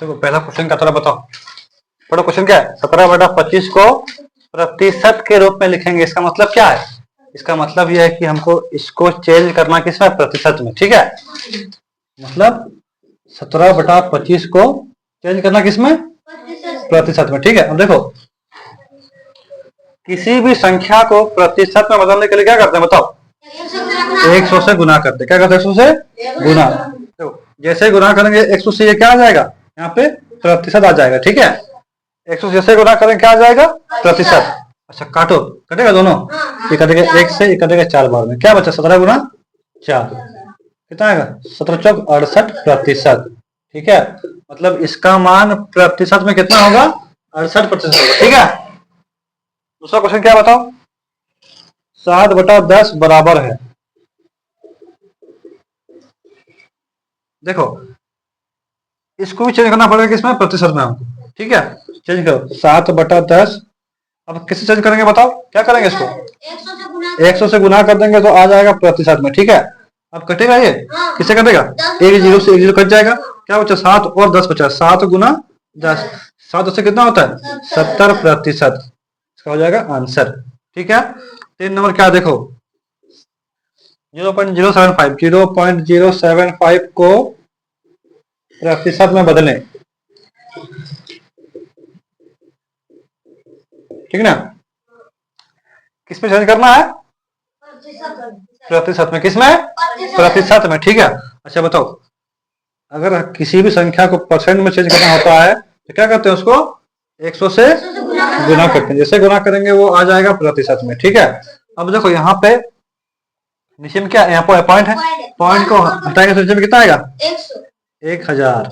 देखो पहला क्वेश्चन का थोड़ा बताओ। पढ़ो क्वेश्चन क्या है। 17/25 को प्रतिशत के रूप में लिखेंगे। इसका मतलब क्या है? इसका मतलब यह है कि हमको इसको चेंज करना किसमें? प्रतिशत में। ठीक है, मतलब 17/25 को चेंज करना किसमें? प्रतिशत में। ठीक है, अब देखो किसी भी संख्या को प्रतिशत में बदलने के लिए क्या करते हैं बताओ? 100 से गुना करते हैं। क्या करते हैं? 100 से गुना। तो जैसे गुना करेंगे 100 से, ये क्या आ जाएगा? यहाँ पे प्रतिशत आ जाएगा। ठीक है, 100 जैसे गुना करेंगे क्या आ जाएगा? प्रतिशत। अच्छा काटो, कटेगा दोनों। ये कटेगा 1 से, ये कटेगा 4 बार में। क्या बचा? 17 गुना 4 कितना आएगा? 17/68 ठीक है, मतलब इसका मान प्रतिशत में कितना होगा? 68% होगा। ठीक है, दूसरा क्वेश्चन क्या बताओ। 7/10 बराबर है। देखो इसको भी चेंज करना पड़ेगा किसमें? प्रतिशत में हमको। ठीक है, चेंज करो 7/10। अब किससे चेंज करेंगे बताओ? क्या करेंगे इसको? 100 से गुना कर देंगे तो आ जाएगा प्रतिशत में। ठीक है, अब कटेगा ये। किससे कटेगा? एक जीरो से एक जीरो कट जाएगा। क्या बचा? 7 और 10 बचा। 7 गुना 10, 7 से कितना होता है? 70%। इसका हो जाएगा आंसर। ठीक है, 3 नंबर क्या देखो, 0.075 को प्रतिशत में बदलें। ठीक ना, किस पे चेंज करना है? प्रतिशत में। किसमें? प्रतिशत में। ठीक है, अच्छा बताओ, अगर किसी भी संख्या को परसेंट में चेंज करना होता है तो क्या करते हैं? उसको 100 से गुना करते हैं। जैसे गुना करेंगे वो आ जाएगा प्रतिशत में। ठीक है, अब देखो यहाँ पे नीचे में क्या है? यहाँ पर पॉइंट है, पॉइंट को हटाएंगे तो नीचे में कितना आएगा? 1000।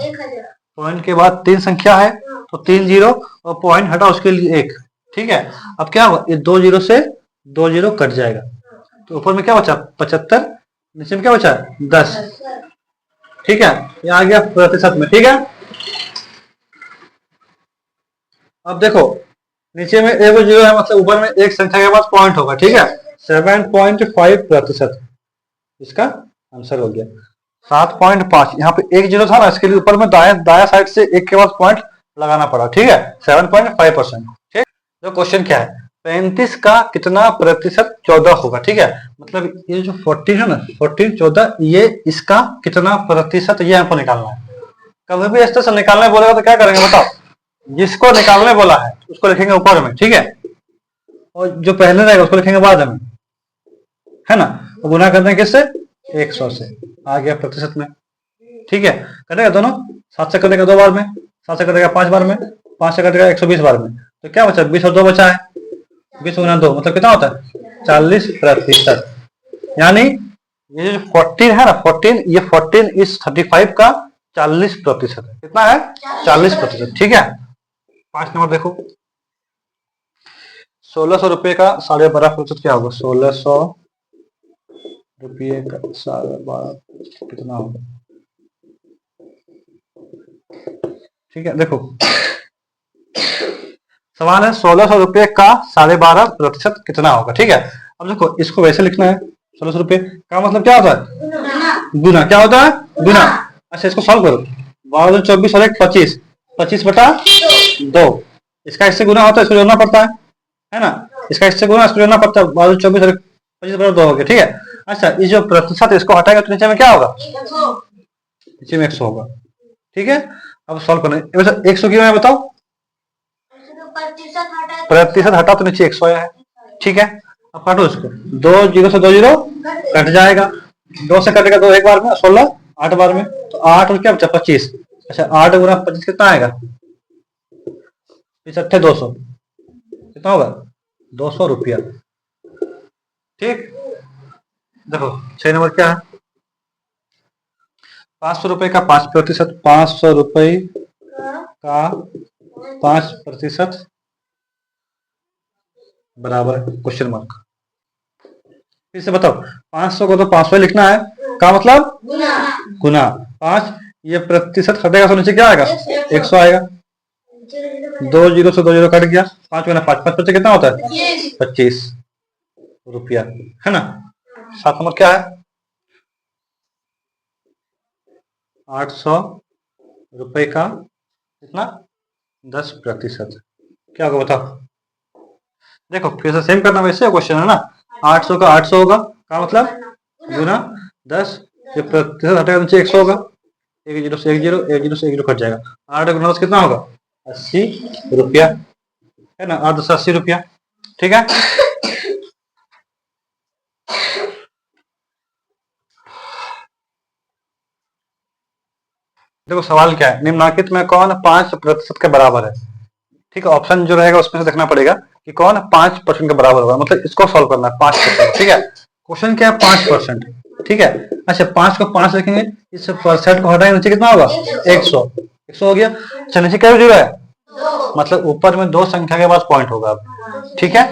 पॉइंट के बाद 3 संख्या है तो 3 जीरो और पॉइंट हटा उसके लिए 1। ठीक है, अब क्या होगा? ये 2 जीरो से 2 जीरो कट जाएगा तो ऊपर में क्या बचा? 75, नीचे में क्या बचा? 10। ठीक है, ये आ गया प्रतिशत में। ठीक है, अब देखो नीचे में एक जीरो है, मतलब ऊपर में एक संख्या के बाद पॉइंट होगा। ठीक है, 7.5% इसका आंसर हो गया। 7.5, यहाँ पे एक जीरो था ना, इसके लिए ऊपर में दाया दाया साइड से एक के बाद पॉइंट लगाना पड़ा। ठीक है, 7.5%। ठीक, तो क्वेश्चन क्या है? 35 का कितना प्रतिशत 14 होगा? ठीक है, मतलब ये जो 14 है ना, 14 14, ये इसका कितना प्रतिशत, ये हमको निकालना है। कभी भी इस तरह से निकालने बोलेगा तो क्या करेंगे बताओ? जिसको निकालने बोला है उसको लिखेंगे ऊपर में। ठीक है, और जो पहले रहेगा उसको लिखेंगे बाद में, है ना। तो गुना करते हैं किससे? 100 से। आ गया प्रतिशत में। ठीक है, कटेगा दोनों। 7 से कटेगा 2 बार में, 7 से कटेगा 5 बार में, 5 से कटेगा 120 बार में। तो क्या बचा? 20 और 2 बचा है। 20 गुना 2 मतलब कितना होता है? 40%। यानी ये जो 14 है ना, 14, ये 14 इस 35 का 40% है। कितना है? 40%। ठीक है, 5 नंबर देखो, 1600 रुपये का 12.5% क्या होगा? 1600 रुपये का 12.5 कितना होगा? ठीक है, देखो सवाल है 1600 रुपये का 12.5% कितना होगा। ठीक है, अब देखो इसको वैसे लिखना है। 1600 रुपये का मतलब क्या होता है? गुना। क्या होता है? गुना। अच्छा इसको सॉल्व करो। 1224 और 1 25, 25/2। इसका इससे गुना होता है, इसको जोड़ना पड़ता है ना। इसका इससे गुना, इसको जोड़ना पड़ता है। 1224 और 25/2 हो गया। ठीक है, अच्छा ये जो प्रतिशत है इसको हटाएगा तो नीचे में क्या होगा? नीचे में 100 होगा। ठीक है, अब सॉल्व करना। 100 क्यों है बताओ? प्रतिशत हटा तो नीचे 100 आया है। ठीक है, अब काटो इसको। 2 जीरो से 2 जीरो कट जाएगा। 2 से कटेगा 2 एक बार में, 16 8 बार में, तो 8 और क्या बचा? 25। अच्छा 8 गुना 25 कितना आएगा? 200 कितना होगा? 200 रुपया। ठीक, देखो 6 नंबर क्या है? 500 रुपए का 5%, 500 रुपए का 5% बराबर क्वेश्चन मार्क। फिर से बताओ, 500 को तो 500 लिखना है, का मतलब गुना 5। ये प्रतिशत हटेगा तो नीचे क्या आएगा? 100 आएगा। 2 जीरो से 2 जीरो कट गया। 5 गुना 5, 5 कितना होता है? 25 रुपया, है ना। 7 नंबर क्या है? 800 रुपए का कितना 10%। क्या होगा बताओ। देखो फिर से सेम करना, वैसे क्वेश्चन है ना। 800 का 800 होगा, क्या मतलब गुना 10, ये प्रतिशत हटेगा नीचे 100 होगा, एक जीरो से एक जीरो, एक जीरो से एक जीरो कट जाएगा। 8 गुना 10 कितना होगा 80 रुपया, है ना। 8 10 80 रुपया, ठीक है। देखो सवाल क्या है, निम्नलिखित में कौन 5% के बराबर है। ठीक है, ऑप्शन जो रहेगा उसमें से देखना पड़ेगा कि कौन 5% के बराबर होगा, मतलब इसको सॉल्व करना है 5%। ठीक है, क्वेश्चन क्या है 5%। ठीक है, अच्छा 5 को 5 लिखेंगे, इस परसेंट को हटाएंगे, नीचे कितना होगा 100। 100 हो गया। अच्छा नीचे क्या जीरो है, मतलब ऊपर में दो संख्या के बाद पॉइंट होगा अब। ठीक है,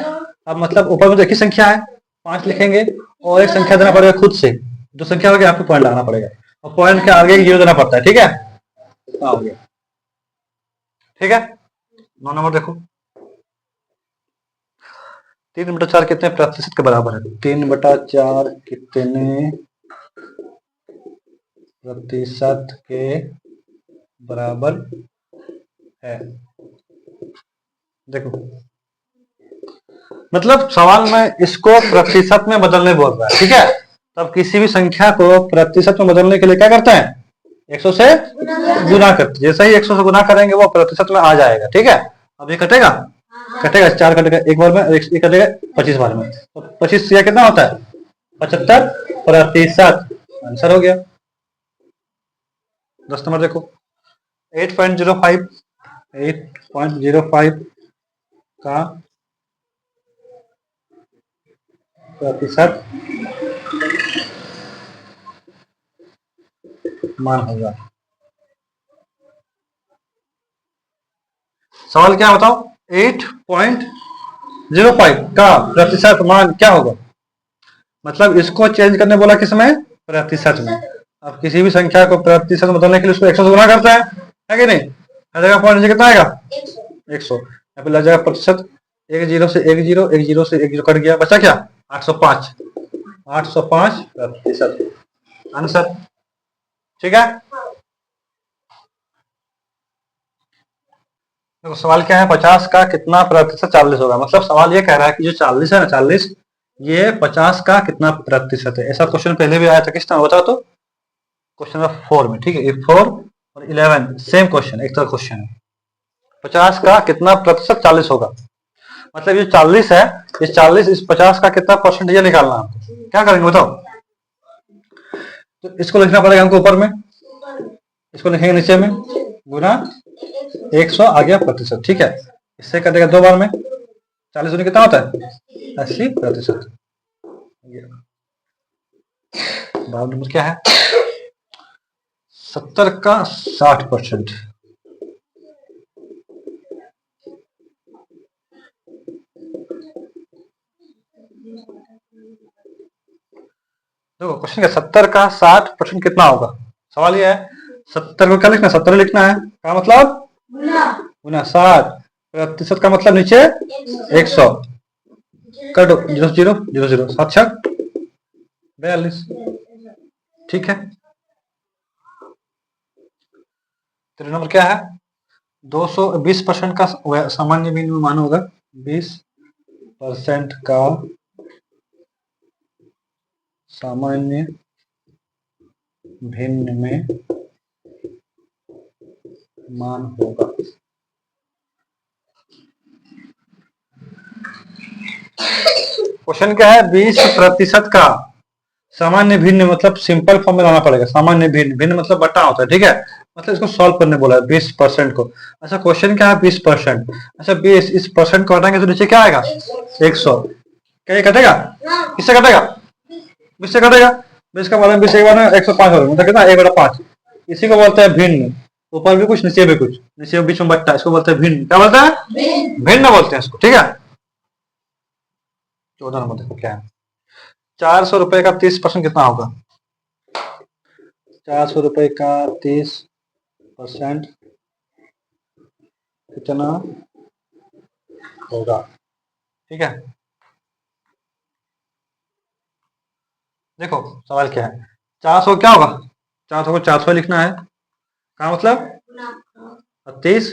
अब मतलब ऊपर में तो एक ही संख्या है, 5 लिखेंगे और एक संख्या देना पड़ेगा खुद से, दो संख्या हो गया, आपको पॉइंट लगाना पड़ेगा और पॉइंट के आगे एक जीरो देना पड़ता है। ठीक है, इतना हो गया। ठीक है, 9 नंबर देखो, 3/4 कितने प्रतिशत के बराबर है। 3/4 कितने प्रतिशत के बराबर है। देखो मतलब सवाल में इसको प्रतिशत में बदलने बोल रहा है। ठीक है, तब किसी भी संख्या को प्रतिशत में बदलने के लिए क्या करते हैं, 100 से गुना करते, जैसे ही 100 से गुना करेंगे वो प्रतिशत में आ जाएगा। ठीक है, अब ये कटेगा, कटेगा 4 कटेगा एक बार में, ये कटेगा 25 बार में, तो 25 से कितना होता है 75%। आंसर हो गया। 10 नंबर देखो, 8.05 8.05 का प्रतिशत मान होगा। सवाल क्या बताओ, 8.05 का प्रतिशत मान क्या होगा, मतलब इसको चेंज करने बोला किसमें, प्रतिशत में। अब किसी भी संख्या को प्रतिशत में बदलने के लिए उसको 100 से गुना करते हैं, है कि नहीं। हर जगह पॉइंट नीचे कितना आएगा 100, यहाँ पे लग जाएगा प्रतिशत, एक जीरो से एक जीरो, एक जीरो से एक जीरो कट गया, बचा क्या 805, 805%। आंसर, ठीक है। देखो सवाल क्या है, 50 का कितना प्रतिशत 40 होगा, मतलब सवाल ये कह रहा है कि जो 40 है ना, 40 ये 50 का कितना प्रतिशत है। ऐसा क्वेश्चन पहले भी आया था, किस तरह बताओ तो, क्वेश्चन नंबर 4 में। ठीक है, ये 4 और 11 सेम क्वेश्चन, एक तरह क्वेश्चन है। 50 का कितना प्रतिशत 40 होगा, मतलब ये 40 है, इस 40 इस 50 का कितना परसेंटेज निकालना है आपको। क्या करेंगे बताओ, तो इसको लिखना पड़ेगा हमको ऊपर में, इसको लिखेंगे नीचे में, गुना 100 आ गया प्रतिशत। ठीक है, इससे कटेगा 2 बार में, 40 गुना कितना होता है 80%। बाब नंबर क्या है, 70 का 60%। देखो क्वेश्चन क्या, 70 का 60% कितना होगा। सवाल ये है 70 को क्या लिखना है, 70 लिखना है, क्या मतलब गुना 60%, का मतलब नीचे 100, कटो जीरो जीरो जीरो जीरो, 7×6 = 42। ठीक है, तेरा नंबर क्या है, 220% का सामान्य भिन्न मान होगा, 20% का सामान्य भिन्न में मान होगा। क्वेश्चन क्या है, 20% का सामान्य भिन्न, मतलब सिंपल फॉर्म में लाना पड़ेगा। सामान्य भिन्न, भिन्न मतलब बटा होता है। ठीक है, मतलब इसको सॉल्व करने बोला है 20% को। अच्छा क्वेश्चन क्या है 20%, अच्छा 20 इस परसेंट को हटाएंगे तो नीचे क्या आएगा 100, क्या ये कटेगा, किससे कटेगा 20 से कटेगा, 20 का बारे में 20 एक बार में 105 हो, मतलब कितना 1/5। इसी को बोलते हैं भिन्न, ऊपर भी कुछ नीचे भी कुछ, नीचे बीच में बट्टा, इसको बोलते हैं भिन्न। क्या बोलते हैं, भिन्न बोलते हैं इसको। ठीक है, 14 नंबर देखो क्या है, 400 रुपए का 30% कितना होगा। 400 रुपए का 30% कितना होगा। ठीक है, देखो सवाल क्या है, 400 क्या होगा, 400 को 400 लिखना है, क्या मतलब और 30,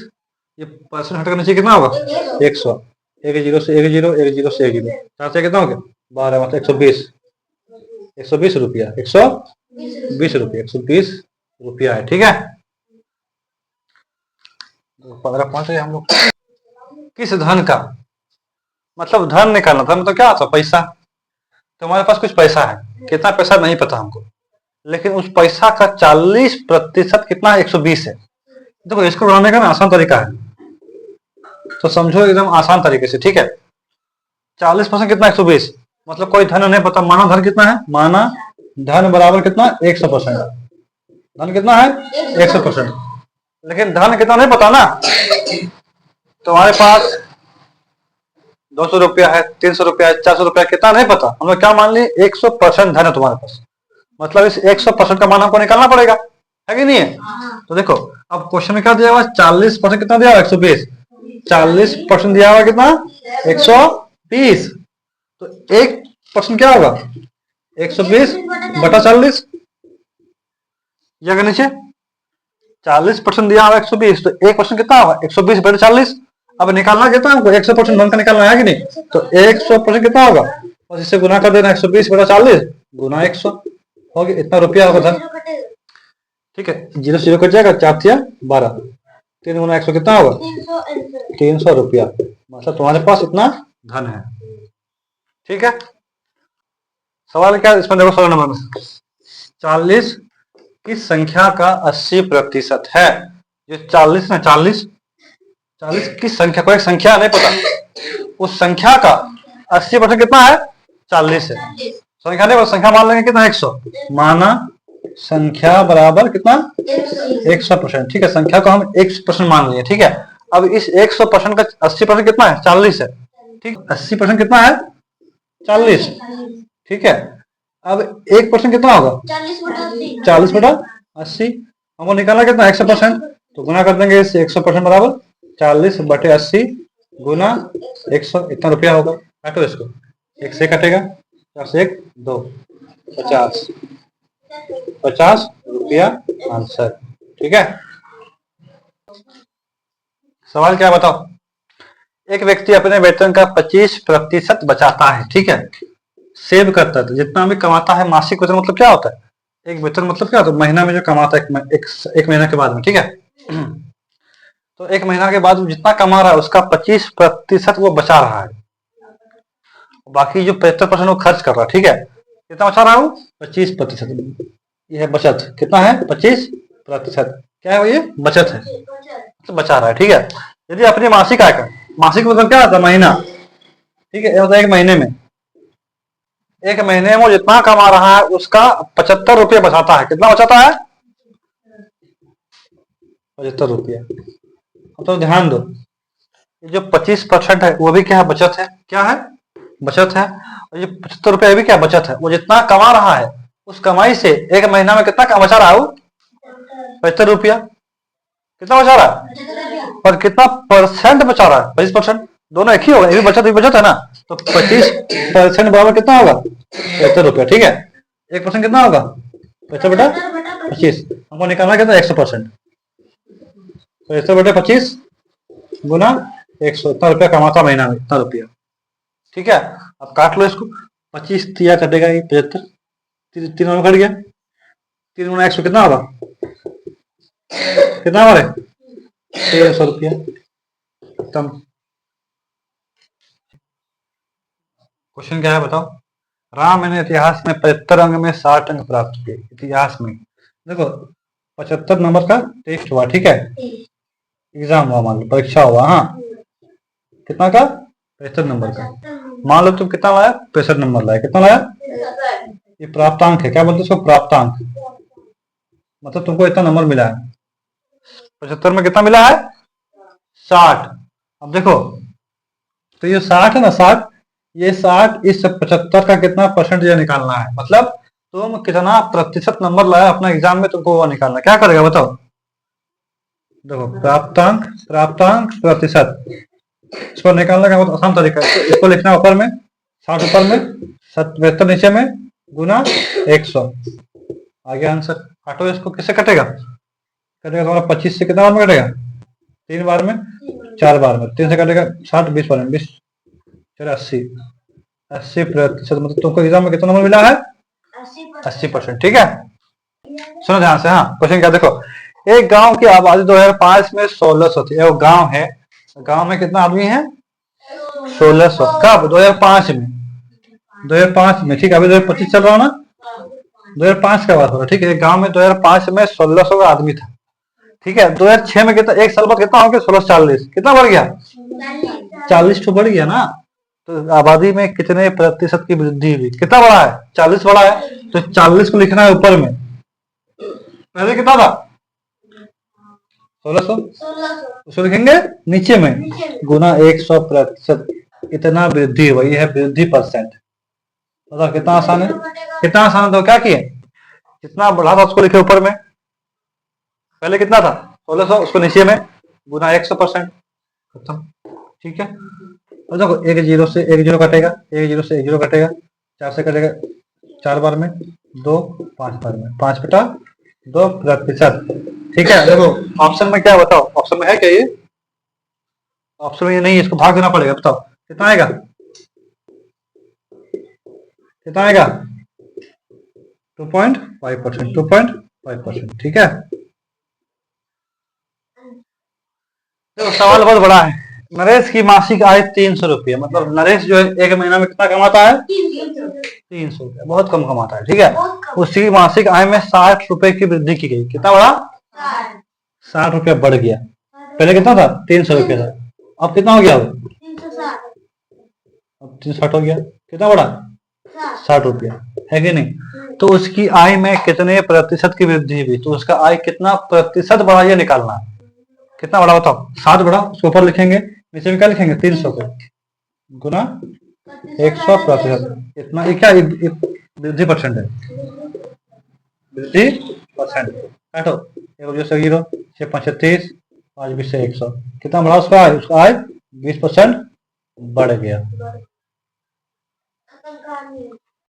ये परसेंट हटकर नीचे कितना होगा 100, एक जीरो से एक जीरो, एक जीरो से एक जीरो, चार से कितना हो गया 12, मतलब 120, 120 रुपया, 120 रुपया, 120 रुपया है। ठीक है, 15 पॉइंट है हम लोग। किस धन का, मतलब धन निकालना, धन मतलब क्या होता है पैसा। तुम्हारे पास कुछ पैसा है, कितना पैसा नहीं पता हमको, लेकिन उस पैसा का 40% कितना है 120 है। देखो इसको बनाने का ना आसान तरीका है, तो समझो एकदम आसान तरीके से। ठीक है, 40% कितना 120, मतलब कोई धन नहीं पता, माना धन कितना है, माना धन बराबर कितना 100%, धन कितना है 100%, लेकिन धन कितना नहीं पता ना। तुम्हारे पास 200 रुपया है, 300 रुपया है, 400 रुपया, कितना नहीं पता, हम लोग क्या मान लिए 100% धन है तुम्हारे पास, मतलब इस 100% का मान हमको निकालना पड़ेगा, है कि नहीं है। तो देखो अब क्वेश्चन में क्या दिया हुआ, 40% कितना दिया हुआ 120, 40% दिया हुआ कितना 120, तो 1% क्या होगा 120 बटा 40, या नीचे 40% दिया हुआ 120, तो 1% कितना होगा 120 बटा 40। अब निकालना कितना हमको 100% धन का निकालना है कि नहीं, तो 100% कितना होगा, और इससे गुना कर देना 120 बटा 40 गुना 100 हो गया, इतना रुपया होगा धन। ठीक है, जीरो से जीरो कट जाएगा, 4 थिया 12, 3 गुना 100 कितना होगा 300 रुपया, मतलब तुम्हारे पास इतना धन है। ठीक है, सवाल क्या है इसमें, देखो 16 नंबर में 40 किस संख्या का 80% है। ये 40 ना, 40 किस संख्या को, एक संख्या नहीं पता, उस संख्या का 80% कितना है 40 है। संख्या नहीं पता, संख्या मान लेंगे कितना 100, माना संख्या बराबर कितना 100%। ठीक है, संख्या को हम 100% मान लिए। ठीक है, अब इस 100% का 80% कितना है 40 है। ठीक, 80% कितना है 40। ठीक है, अब 1% कितना होगा 40 बटा 80, हमको निकालना कितना 100%, तो गुना कर देंगे इससे 100% बराबर 40 बटे 80 गुना 100, इतना रुपया होगा। काटो इसको, एक से कटेगा, 4 से 1 2, 50 रुपया आंसर। ठीक है, सवाल क्या बताओ, एक व्यक्ति अपने वेतन का 25% बचाता है। ठीक है, सेव करता है, तो जितना भी कमाता है, मासिक वेतन मतलब क्या होता है, एक वेतन मतलब क्या होता है महीना में जो कमाता है एक महीना के बाद में। ठीक है, तो एक महीना के बाद जितना कमा रहा है उसका 25% वो बचा रहा है, बाकी जो 75% वो खर्च कर रहा है। ठीक है, कितना बचा रहा है वो 25%, ये है बचत, कितना है 25%, क्या है वो, ये बचत है, तो बचा रहा है। ठीक है, यदि अपनी मासिक आय का, मासिक मतलब क्या होता है महीना। ठीक है, एक महीने में, एक महीने में वो जितना कमा रहा है उसका 75 रुपये बचाता है। कितना बचाता है 75 रुपये। तो ध्यान दो, ये जो 25% है वो भी क्या है बचत है, क्या है बचत है, और ये 75 रुपये भी क्या बचत है। वो जितना कमा रहा है उस कमाई से एक महीना में कितना बचा रहा है वो 75 रुपया, कितना बचा रहा है, और कितना परसेंट बचा रहा है 25%, दोनों एक ही होगा, ये भी बचत है ना, तो 25% बराबर कितना होगा 75 रुपया। ठीक है, 1% कितना होगा 75 बटा 25, हमको निकालना कितना 100%, तो 100 बटे 25 गुना 100, इतना रुपया कमाता महीना में, इतना रुपया। ठीक है, अब काट लो इसको, 25 तिया कटेगा ये 75, 3 में कट गया, 3 गुना 100 कितना होगा, कितना हमारे 300 रुपया। खत्म। क्वेश्चन क्या है बताओ, राम ने इतिहास में 75 अंक में 60 अंक प्राप्त किए। इतिहास में देखो 75 नंबर का टेस्ट हुआ। ठीक है, एग्जाम हुआ, मान लो परीक्षा हुआ, हाँ कितना का 65 नंबर का, मान लो तुम कितना लाया 65 नंबर लाया, कितना लाया, ये प्राप्तांक है, क्या बोलते इसको प्राप्तांक, मतलब तुमको इतना नंबर मिला है, 75 में कितना मिला है 60। अब देखो तो ये 60 है ना, 60, ये 60 इस 75 का कितना परसेंट ये निकालना है, मतलब तुम कितना प्रतिशत नंबर लाया अपना एग्जाम में, तुमको वो निकालना, क्या करेगा बताओ। देखो प्राप्तांक, प्रतिशत, इसको निकालने का बहुत आसान तरीका है, इसको लिखना ऊपर में 60 ऊपर में 77 नीचे में गुना 100, आ गया आंसर। काटो इसको, किससे कटेगा, तुम्हारा 25 से कितना में कटेगा 3 बार में, 4 बार में, 3 से कटेगा 60, 20 बार में 20, 80, 80%, मतलब तुमको एग्जाम में कितना नंबर मिला है? 80%। ठीक है, सुनो ध्यान से। हाँ, क्वेश्चन क्या देखो, एक गांव की आबादी 2005 में 1600 थी। वो गांव है, गांव में कितना आदमी है? 1600। कब? 2005 में, 2005 में। ठीक है, अभी 2025 चल रहा ना, 2005 का बात हो रहा है। ठीक है, गांव में 2005 में 1600 का आदमी था। ठीक है, 2006 में कितना, एक साल बाद कितना हो गया? 1640। कितना बढ़ गया? 40 तो बढ़ गया ना। तो आबादी में कितने प्रतिशत की वृद्धि हुई? कितना बढ़ा है? 40 बढ़ा है। तो 40 को लिखना है ऊपर में, पहले कितना था? 1600। उसको लिखेंगे नीचे में, गुना 100%, इतना वृद्धि हुई है, वृद्धि परसेंट। बताओ कितना आसान है, कितना आसान है। तो क्या किए, कितना बढ़ा था उसको लिखे ऊपर में, पहले कितना था? 1600, उसको नीचे में गुना 100%, खत्म। ठीक है, और देखो एक जीरो से एक जीरो कटेगा, एक जीरो से एक जीरो कटेगा, 4 से कटेगा 4 बार में, 2 5 बार में, 5/2%। ठीक है, देखो ऑप्शन में क्या, बताओ ऑप्शन में है क्या ये? ऑप्शन में ये नहीं है, इसको भाग देना पड़ेगा। बताओ कितना आएगा, कितना आएगा? 2.5%, 2.5%। ठीक है, देखो सवाल बहुत बड़ा है। नरेश की मासिक आय 300 रुपये, मतलब नरेश जो है एक महीना में कितना कमाता है? 300 रुपया, बहुत कम कमाता है। ठीक है, उसकी मासिक आय में 60 रुपए की वृद्धि की गई। कितना बढ़ा? 60 रुपया बढ़ गया। पहले कितना था? 300 रुपया था, अब कितना हो गया? अब 360 हो गया। कितना बढ़ा? 60 रुपया, है कि नहीं? तो उसकी आय में कितने प्रतिशत की वृद्धि हुई? तो उसका आय कितना प्रतिशत बढ़ा, ये निकालना है। कितना बढ़ा बताओ? 60 बढ़ा, उसके ऊपर लिखेंगे, नीचे में क्या लिखेंगे? 300 पे गुना 100%। इतना, ये क्या वृद्धि परसेंट है, वृद्धि परसेंट। काटो, 1 से 0, 6 5 30, 5 20 से 100। कितना बढ़ा उसका आय? उसका आय 20% बढ़ गया।